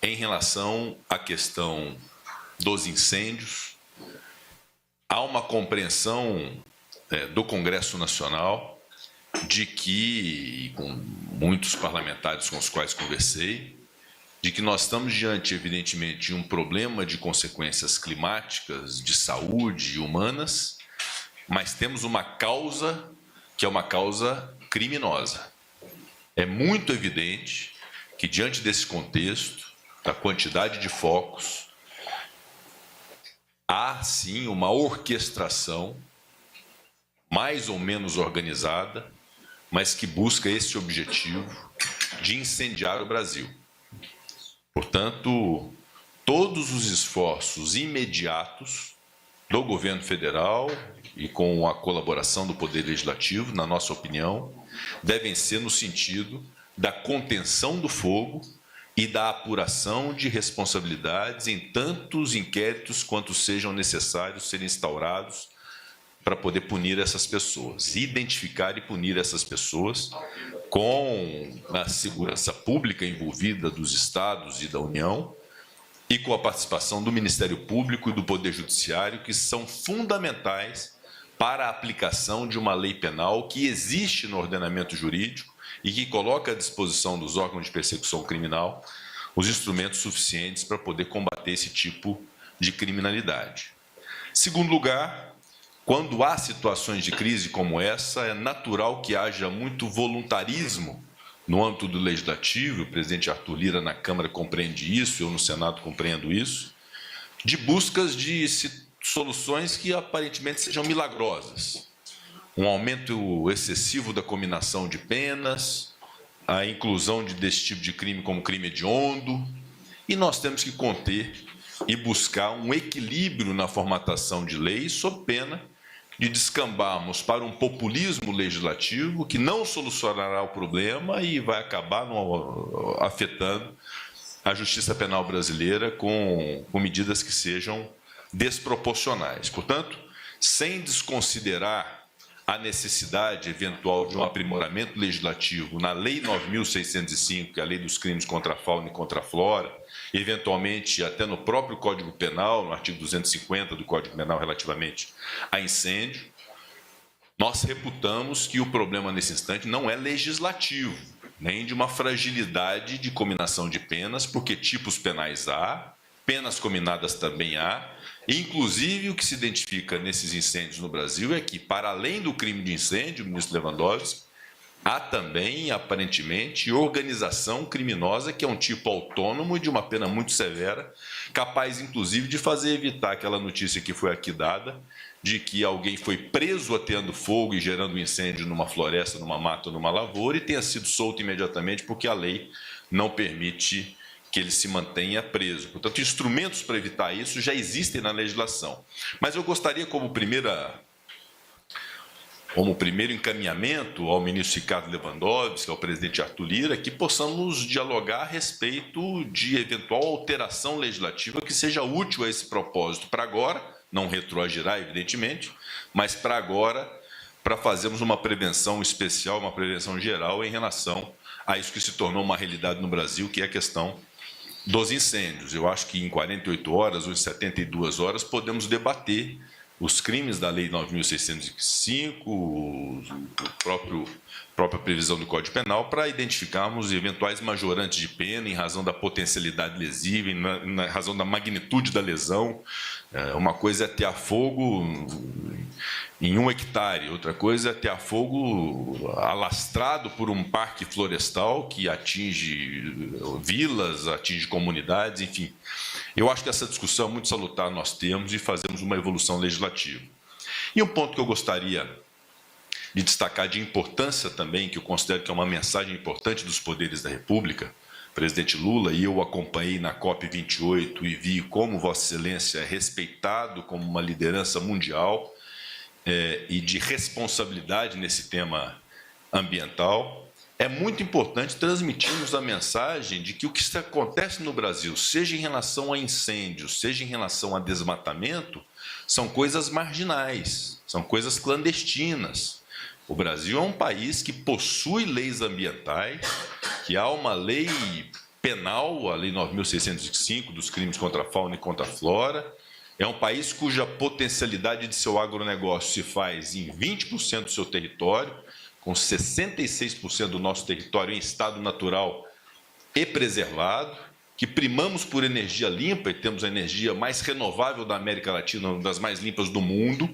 em relação à questão dos incêndios. Há uma compreensão do Congresso Nacional de que, com muitos parlamentares com os quais conversei, de que nós estamos diante, evidentemente, de um problema de consequências climáticas, de saúde humanas, mas temos uma causa que é uma causa criminosa. É muito evidente que, diante desse contexto, da quantidade de focos, há, sim, uma orquestração mais ou menos organizada, mas que busca esse objetivo de incendiar o Brasil. Portanto, todos os esforços imediatos do governo federal e com a colaboração do Poder Legislativo, na nossa opinião, devem ser no sentido da contenção do fogo e da apuração de responsabilidades em tantos inquéritos quanto sejam necessários serem instaurados para poder punir essas pessoas, identificar e punir essas pessoas com a segurança pública envolvida dos estados e da União e com a participação do Ministério Público e do Poder Judiciário, que são fundamentais para a aplicação de uma lei penal que existe no ordenamento jurídico e que coloca à disposição dos órgãos de persecução criminal os instrumentos suficientes para poder combater esse tipo de criminalidade. Segundo lugar, quando há situações de crise como essa, é natural que haja muito voluntarismo no âmbito do Legislativo, o presidente Arthur Lira na Câmara compreende isso, eu no Senado compreendo isso, de buscas de soluções que aparentemente sejam milagrosas. Um aumento excessivo da cominação de penas, a inclusão desse tipo de crime como crime hediondo, e nós temos que conter e buscar um equilíbrio na formatação de leis, sob pena de descambarmos para um populismo legislativo que não solucionará o problema e vai acabar afetando a justiça penal brasileira com medidas que sejam desproporcionais. Portanto, sem desconsiderar a necessidade eventual de um aprimoramento legislativo na Lei 9.605, que é a Lei dos Crimes contra a Fauna e contra a Flora, eventualmente até no próprio Código Penal, no artigo 250 do Código Penal relativamente a incêndio, nós reputamos que o problema nesse instante não é legislativo, nem de uma fragilidade de cominação de penas, porque tipos penais há, penas cominadas também há, inclusive o que se identifica nesses incêndios no Brasil é que, para além do crime de incêndio, ministro Lewandowski, há também, aparentemente, organização criminosa, que é um tipo autônomo e de uma pena muito severa, capaz, inclusive, de fazer evitar aquela notícia que foi aqui dada, de que alguém foi preso ateando fogo e gerando um incêndio numa floresta, numa mata ou numa lavoura e tenha sido solto imediatamente porque a lei não permite que ele se mantenha preso. Portanto, instrumentos para evitar isso já existem na legislação. Mas eu gostaria, como primeiro encaminhamento ao ministro Ricardo Lewandowski, ao presidente Arthur Lira, que possamos dialogar a respeito de eventual alteração legislativa que seja útil a esse propósito para agora, não retroagirá, evidentemente, mas para agora, para fazermos uma prevenção especial, uma prevenção geral em relação a isso que se tornou uma realidade no Brasil, que é a questão dos incêndios. Eu acho que em 48 horas ou em 72 horas podemos debater os crimes da Lei 9.605, própria previsão do Código Penal, para identificarmos eventuais majorantes de pena em razão da potencialidade lesiva, em razão da magnitude da lesão. Uma coisa é atear fogo em 1 hectare, outra coisa é atear fogo alastrado por um parque florestal que atinge vilas, atinge comunidades, enfim. Eu acho que essa discussão é muito salutar nós temos e fazemos uma evolução legislativa. E um ponto que eu gostaria de destacar de importância também, que eu considero que é uma mensagem importante dos poderes da República, presidente Lula, e eu acompanhei na COP28 e vi como Vossa Excelência é respeitado como uma liderança mundial e de responsabilidade nesse tema ambiental. É muito importante transmitirmos a mensagem de que o que acontece no Brasil, seja em relação a incêndios, seja em relação a desmatamento, são coisas marginais, são coisas clandestinas. O Brasil é um país que possui leis ambientais, que há uma lei penal, a Lei 9.605, dos crimes contra a fauna e contra a flora. É um país cuja potencialidade de seu agronegócio se faz em 20% do seu território, com 66% do nosso território em estado natural e preservado, que primamos por energia limpa e temos a energia mais renovável da América Latina, uma das mais limpas do mundo.